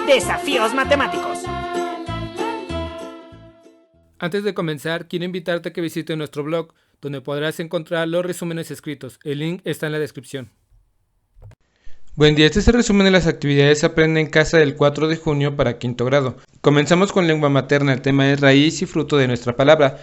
Desafíos matemáticos. Antes de comenzar, quiero invitarte a que visites nuestro blog, donde podrás encontrar los resúmenes escritos. El link está en la descripción. Buen día, este es el resumen de las actividades Aprende en Casa del 4 de junio para quinto grado. Comenzamos con lengua materna, el tema es raíz y fruto de nuestra palabra.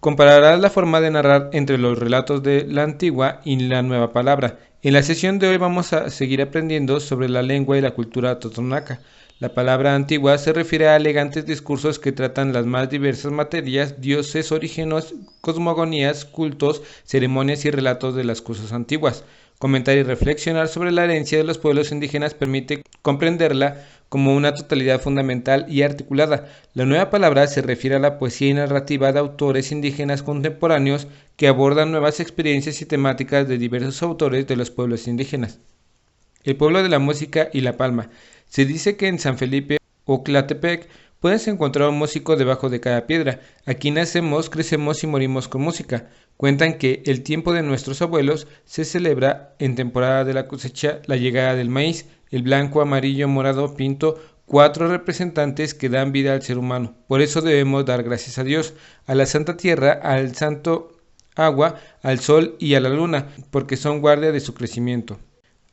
Compararás la forma de narrar entre los relatos de la antigua y la nueva palabra. En la sesión de hoy vamos a seguir aprendiendo sobre la lengua y la cultura totonaca. La palabra antigua se refiere a elegantes discursos que tratan las más diversas materias, dioses, orígenes, cosmogonías, cultos, ceremonias y relatos de las cosas antiguas. Comentar y reflexionar sobre la herencia de los pueblos indígenas permite comprenderla como una totalidad fundamental y articulada. La nueva palabra se refiere a la poesía y narrativa de autores indígenas contemporáneos que abordan nuevas experiencias y temáticas de diversos autores de los pueblos indígenas. El pueblo de la música y la palma. Se dice que en San Felipe o Tlatepec puedes encontrar un músico debajo de cada piedra. Aquí nacemos, crecemos y morimos con música. Cuentan que el tiempo de nuestros abuelos se celebra en temporada de la cosecha, la llegada del maíz, el blanco, amarillo, morado, pinto, 4 representantes que dan vida al ser humano. Por eso debemos dar gracias a Dios, a la Santa Tierra, al Santo Agua, al Sol y a la Luna, porque son guardia de su crecimiento.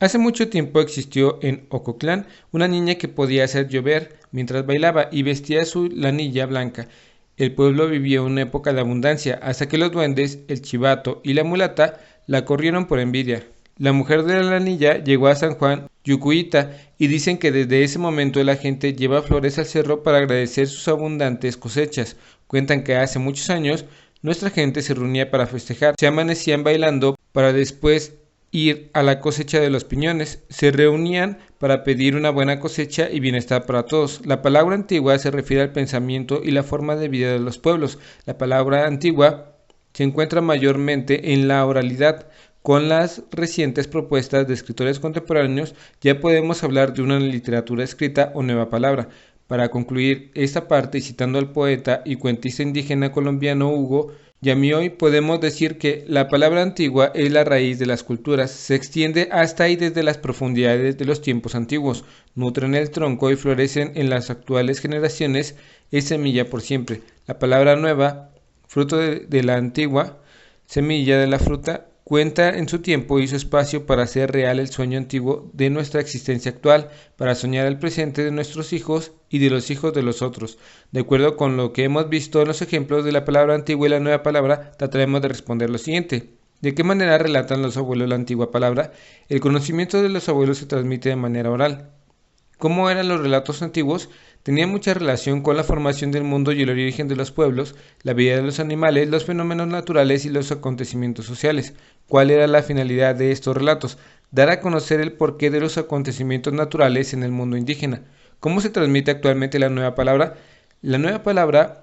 Hace mucho tiempo existió en Ocotlán una niña que podía hacer llover mientras bailaba y vestía su lanilla blanca. El pueblo vivía una época de abundancia, hasta que los duendes, el chivato y la mulata la corrieron por envidia. La mujer de la lanilla llegó a San Juan Yucuita y dicen que desde ese momento la gente lleva flores al cerro para agradecer sus abundantes cosechas. Cuentan que hace muchos años nuestra gente se reunía para festejar, se amanecían bailando para después ir a la cosecha de los piñones, se reunían para pedir una buena cosecha y bienestar para todos. La palabra antigua se refiere al pensamiento y la forma de vida de los pueblos. La palabra antigua se encuentra mayormente en la oralidad. Con las recientes propuestas de escritores contemporáneos ya podemos hablar de una literatura escrita o nueva palabra. Para concluir esta parte y citando al poeta y cuentista indígena colombiano Hugo Yamioy, podemos decir que la palabra antigua es la raíz de las culturas, se extiende hasta y desde las profundidades de los tiempos antiguos, nutren el tronco y florecen en las actuales generaciones, es semilla por siempre. La palabra nueva, fruto de la antigua, semilla de la fruta, cuenta en su tiempo y su espacio para hacer real el sueño antiguo de nuestra existencia actual, para soñar el presente de nuestros hijos y de los hijos de los otros. De acuerdo con lo que hemos visto en los ejemplos de la palabra antigua y la nueva palabra, trataremos de responder lo siguiente. ¿De qué manera relatan los abuelos la antigua palabra? El conocimiento de los abuelos se transmite de manera oral. ¿Cómo eran los relatos antiguos? Tenían mucha relación con la formación del mundo y el origen de los pueblos, la vida de los animales, los fenómenos naturales y los acontecimientos sociales. ¿Cuál era la finalidad de estos relatos? Dar a conocer el porqué de los acontecimientos naturales en el mundo indígena. ¿Cómo se transmite actualmente la nueva palabra? La nueva palabra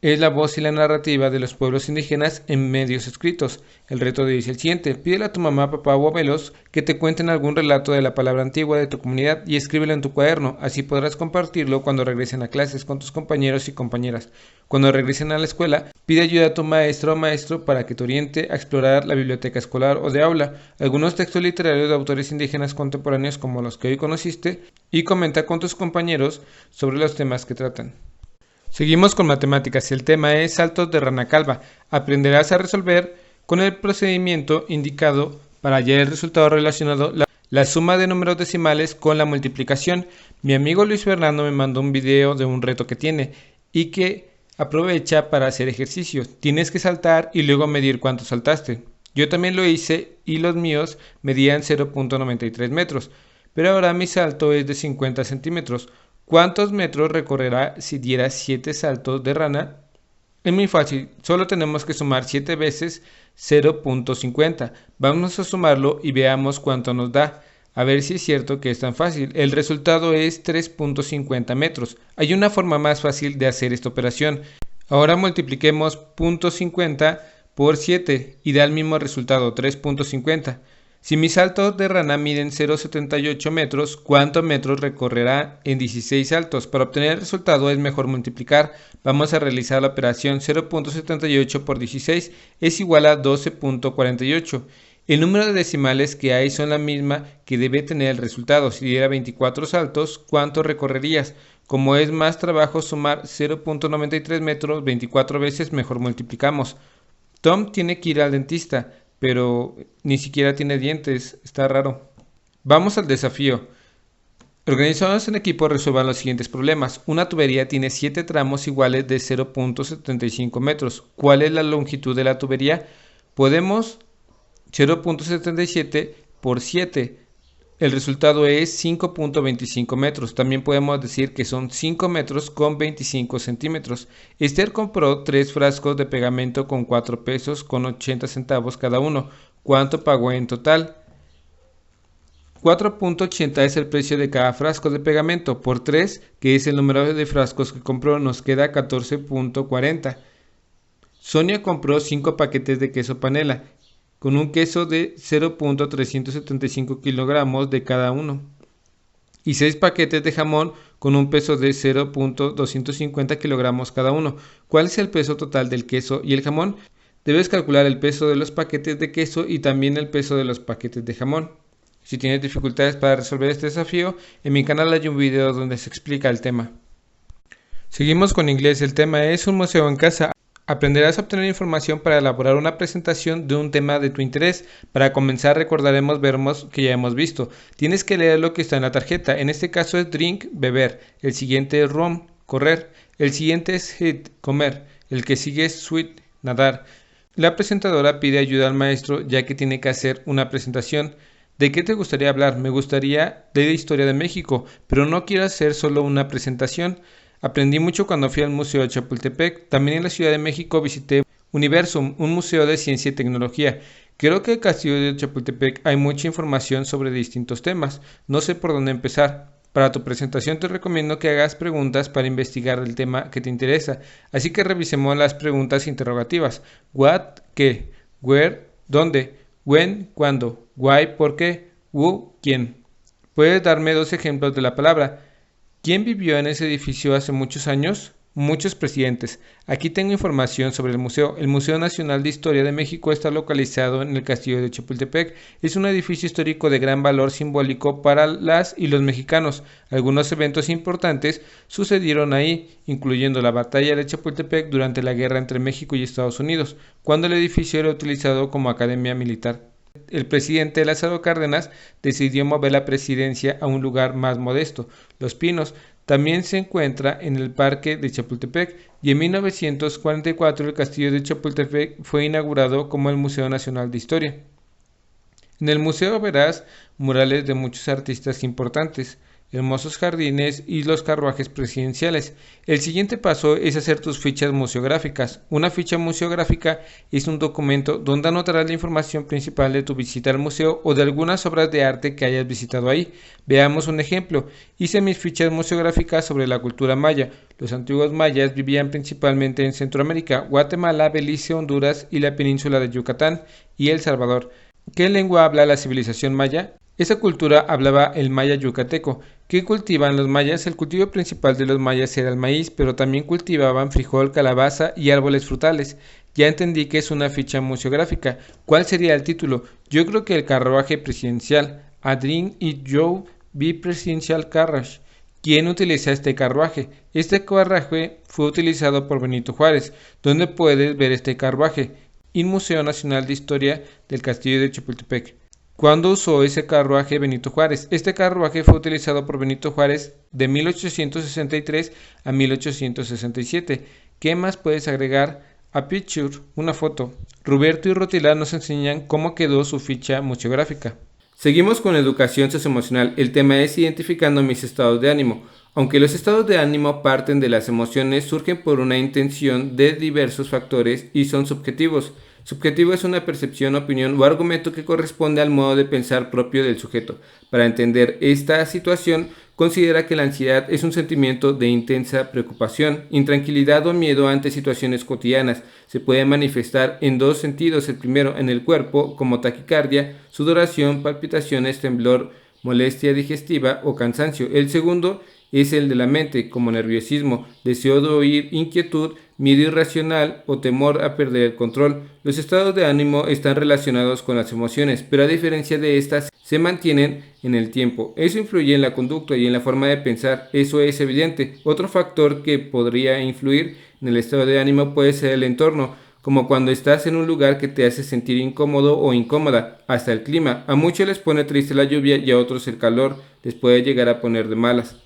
es la voz y la narrativa de los pueblos indígenas en medios escritos. El reto dice el siguiente: pídele a tu mamá, papá o abuelos que te cuenten algún relato de la palabra antigua de tu comunidad y escríbelo en tu cuaderno, así podrás compartirlo cuando regresen a clases con tus compañeros y compañeras. Cuando regresen a la escuela, pide ayuda a tu maestra o maestro para que te oriente a explorar la biblioteca escolar o de aula, algunos textos literarios de autores indígenas contemporáneos como los que hoy conociste, y comenta con tus compañeros sobre los temas que tratan. Seguimos con matemáticas. El tema es saltos de rana calva. Aprenderás a resolver con el procedimiento indicado para hallar el resultado relacionado la suma de números decimales con la multiplicación. Mi amigo Luis Fernando me mandó un video de un reto que tiene y que aprovecha para hacer ejercicios. Tienes que saltar y luego medir cuánto saltaste. Yo también lo hice y los míos medían 0.93 metros, pero ahora mi salto es de 50 centímetros. ¿Cuántos metros recorrerá si diera 7 saltos de rana? Es muy fácil, solo tenemos que sumar 7 veces 0.50. Vamos a sumarlo y veamos cuánto nos da. A ver si es cierto que es tan fácil. El resultado es 3.50 metros. Hay una forma más fácil de hacer esta operación. Ahora multipliquemos 0.50 por 7 y da el mismo resultado, 3.50. Si mis saltos de rana miden 0.78 metros, ¿cuántos metros recorrerá en 16 saltos? Para obtener el resultado es mejor multiplicar. Vamos a realizar la operación. 0.78 por 16 es igual a 12.48. El número de decimales que hay son la misma que debe tener el resultado. Si diera 24 saltos, ¿cuánto recorrerías? Como es más trabajo sumar 0.93 metros 24 veces, mejor multiplicamos. Tom tiene que ir al dentista, pero ni siquiera tiene dientes. Está raro. Vamos al desafío. Organizados en equipo resuelvan los siguientes problemas. Una tubería tiene 7 tramos iguales de 0.75 metros. ¿Cuál es la longitud de la tubería? Podemos 0.77 por 7. El resultado es 5.25 metros. También podemos decir que son 5 metros con 25 centímetros. Esther compró 3 frascos de pegamento con 4 pesos con 80 centavos cada uno. ¿Cuánto pagó en total? 4.80 es el precio de cada frasco de pegamento por 3, que es el número de frascos que compró, nos queda 14.40. Sonia compró 5 paquetes de queso panela, con un queso de 0.375 kilogramos de cada uno, y 6 paquetes de jamón con un peso de 0.250 kilogramos cada uno. ¿Cuál es el peso total del queso y el jamón? Debes calcular el peso de los paquetes de queso y también el peso de los paquetes de jamón. Si tienes dificultades para resolver este desafío, en mi canal hay un video donde se explica el tema. Seguimos con inglés. El tema es un museo en casa. Aprenderás a obtener información para elaborar una presentación de un tema de tu interés. Para comenzar recordaremos verbos que ya hemos visto. Tienes que leer lo que está en la tarjeta. En este caso es drink, beber. El siguiente es run, correr. El siguiente es eat, comer. El que sigue es sweet, nadar. La presentadora pide ayuda al maestro ya que tiene que hacer una presentación. ¿De qué te gustaría hablar? Me gustaría de la historia de México, pero no quiero hacer solo una presentación. Aprendí mucho cuando fui al Museo de Chapultepec. También en la Ciudad de México visité Universum, un museo de ciencia y tecnología. Creo que en el Castillo de Chapultepec hay mucha información sobre distintos temas. No sé por dónde empezar. Para tu presentación te recomiendo que hagas preguntas para investigar el tema que te interesa. Así que revisemos las preguntas interrogativas. What, ¿qué? Where, ¿dónde? When, ¿cuándo? Why, ¿por qué? Who, ¿quién? ¿Puedes darme 2 ejemplos de la palabra? ¿Quién vivió en ese edificio hace muchos años? Muchos presidentes. Aquí tengo información sobre el museo. El Museo Nacional de Historia de México está localizado en el Castillo de Chapultepec. Es un edificio histórico de gran valor simbólico para las y los mexicanos. Algunos eventos importantes sucedieron ahí, incluyendo la batalla de Chapultepec durante la guerra entre México y Estados Unidos, cuando el edificio era utilizado como academia militar. El presidente Lázaro Cárdenas decidió mover la presidencia a un lugar más modesto, Los Pinos. También se encuentra en el Parque de Chapultepec y en 1944 el Castillo de Chapultepec fue inaugurado como el Museo Nacional de Historia. En el museo verás murales de muchos artistas importantes, hermosos jardines y los carruajes presidenciales. El siguiente paso es hacer tus fichas museográficas. Una ficha museográfica es un documento donde anotarás la información principal de tu visita al museo o de algunas obras de arte que hayas visitado ahí. Veamos un ejemplo. Hice mis fichas museográficas sobre la cultura maya. Los antiguos mayas vivían principalmente en Centroamérica, Guatemala, Belice, Honduras y la península de Yucatán y El Salvador. ¿Qué lengua habla la civilización maya? Esa cultura hablaba el maya yucateco. ¿Qué cultivan los mayas? El cultivo principal de los mayas era el maíz, pero también cultivaban frijol, calabaza y árboles frutales. Ya entendí que es una ficha museográfica. ¿Cuál sería el título? Yo creo que el carruaje presidencial. A Dream It Joe Be Presidential Carriage. ¿Quién utiliza este carruaje? Este carruaje fue utilizado por Benito Juárez. ¿Dónde puedes ver este carruaje? En Museo Nacional de Historia del Castillo de Chapultepec. ¿Cuándo usó ese carruaje Benito Juárez? Este carruaje fue utilizado por Benito Juárez de 1863 a 1867. ¿Qué más puedes agregar? A picture, una foto. Roberto y Rotila nos enseñan cómo quedó su ficha museográfica. Seguimos con educación socioemocional. El tema es identificando mis estados de ánimo. Aunque los estados de ánimo parten de las emociones, surgen por una intención de diversos factores y son subjetivos. Subjetivo es una percepción, opinión o argumento que corresponde al modo de pensar propio del sujeto. Para entender esta situación, considera que la ansiedad es un sentimiento de intensa preocupación, intranquilidad o miedo ante situaciones cotidianas. Se puede manifestar en 2 sentidos. El primero, en el cuerpo, como taquicardia, sudoración, palpitaciones, temblor, molestia digestiva o cansancio. El segundo es el de la mente, como nerviosismo, deseo de oír, inquietud, miedo irracional o temor a perder el control. Los estados de ánimo están relacionados con las emociones, pero a diferencia de estas, se mantienen en el tiempo. Eso influye en la conducta y en la forma de pensar, eso es evidente. Otro factor que podría influir en el estado de ánimo puede ser el entorno, como cuando estás en un lugar que te hace sentir incómodo o incómoda, hasta el clima. A muchos les pone triste la lluvia y a otros el calor les puede llegar a poner de malas.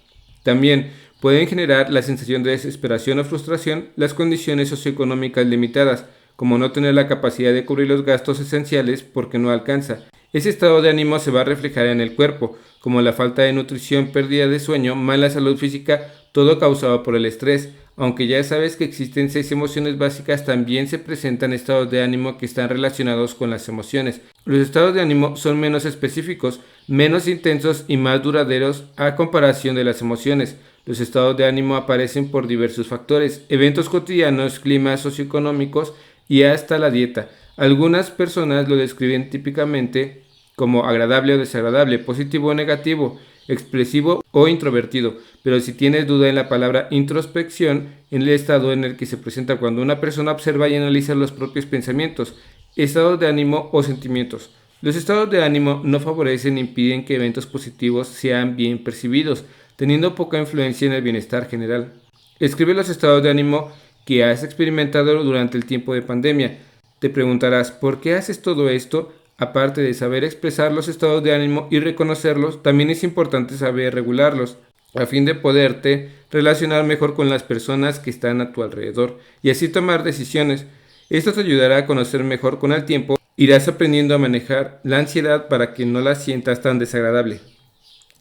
También pueden generar la sensación de desesperación o frustración las condiciones socioeconómicas limitadas, como no tener la capacidad de cubrir los gastos esenciales porque no alcanza. Ese estado de ánimo se va a reflejar en el cuerpo, como la falta de nutrición, pérdida de sueño, mala salud física, todo causado por el estrés. Aunque ya sabes que existen 6 emociones básicas, también se presentan estados de ánimo que están relacionados con las emociones. Los estados de ánimo son menos específicos, menos intensos y más duraderos a comparación de las emociones. Los estados de ánimo aparecen por diversos factores, eventos cotidianos, climas socioeconómicos y hasta la dieta. Algunas personas lo describen típicamente como agradable o desagradable, positivo o negativo, expresivo o introvertido, pero si tienes duda en la palabra introspección, en el estado en el que se presenta cuando una persona observa y analiza los propios pensamientos, estados de ánimo o sentimientos. Los estados de ánimo no favorecen ni impiden que eventos positivos sean bien percibidos, teniendo poca influencia en el bienestar general. Escribe los estados de ánimo que has experimentado durante el tiempo de pandemia. Te preguntarás, ¿por qué haces todo esto? Aparte de saber expresar los estados de ánimo y reconocerlos, también es importante saber regularlos, a fin de poderte relacionar mejor con las personas que están a tu alrededor y así tomar decisiones. Esto te ayudará a conocer mejor con el tiempo. Irás aprendiendo a manejar la ansiedad para que no la sientas tan desagradable.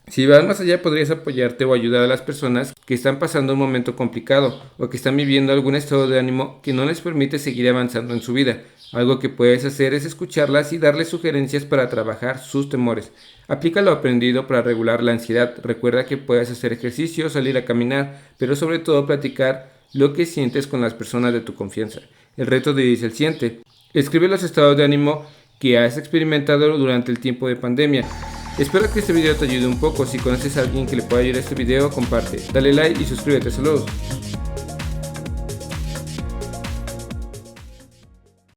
Si vas más allá, podrías apoyarte o ayudar a las personas que están pasando un momento complicado o que están viviendo algún estado de ánimo que no les permite seguir avanzando en su vida. Algo que puedes hacer es escucharlas y darles sugerencias para trabajar sus temores. Aplica lo aprendido para regular la ansiedad. Recuerda que puedes hacer ejercicio, salir a caminar, pero sobre todo platicar lo que sientes con las personas de tu confianza. El reto de hoy es el siguiente. Escribe los estados de ánimo que has experimentado durante el tiempo de pandemia. Espero que este video te ayude un poco. Si conoces a alguien que le pueda ayudar a este video, comparte, dale like y suscríbete. Saludos.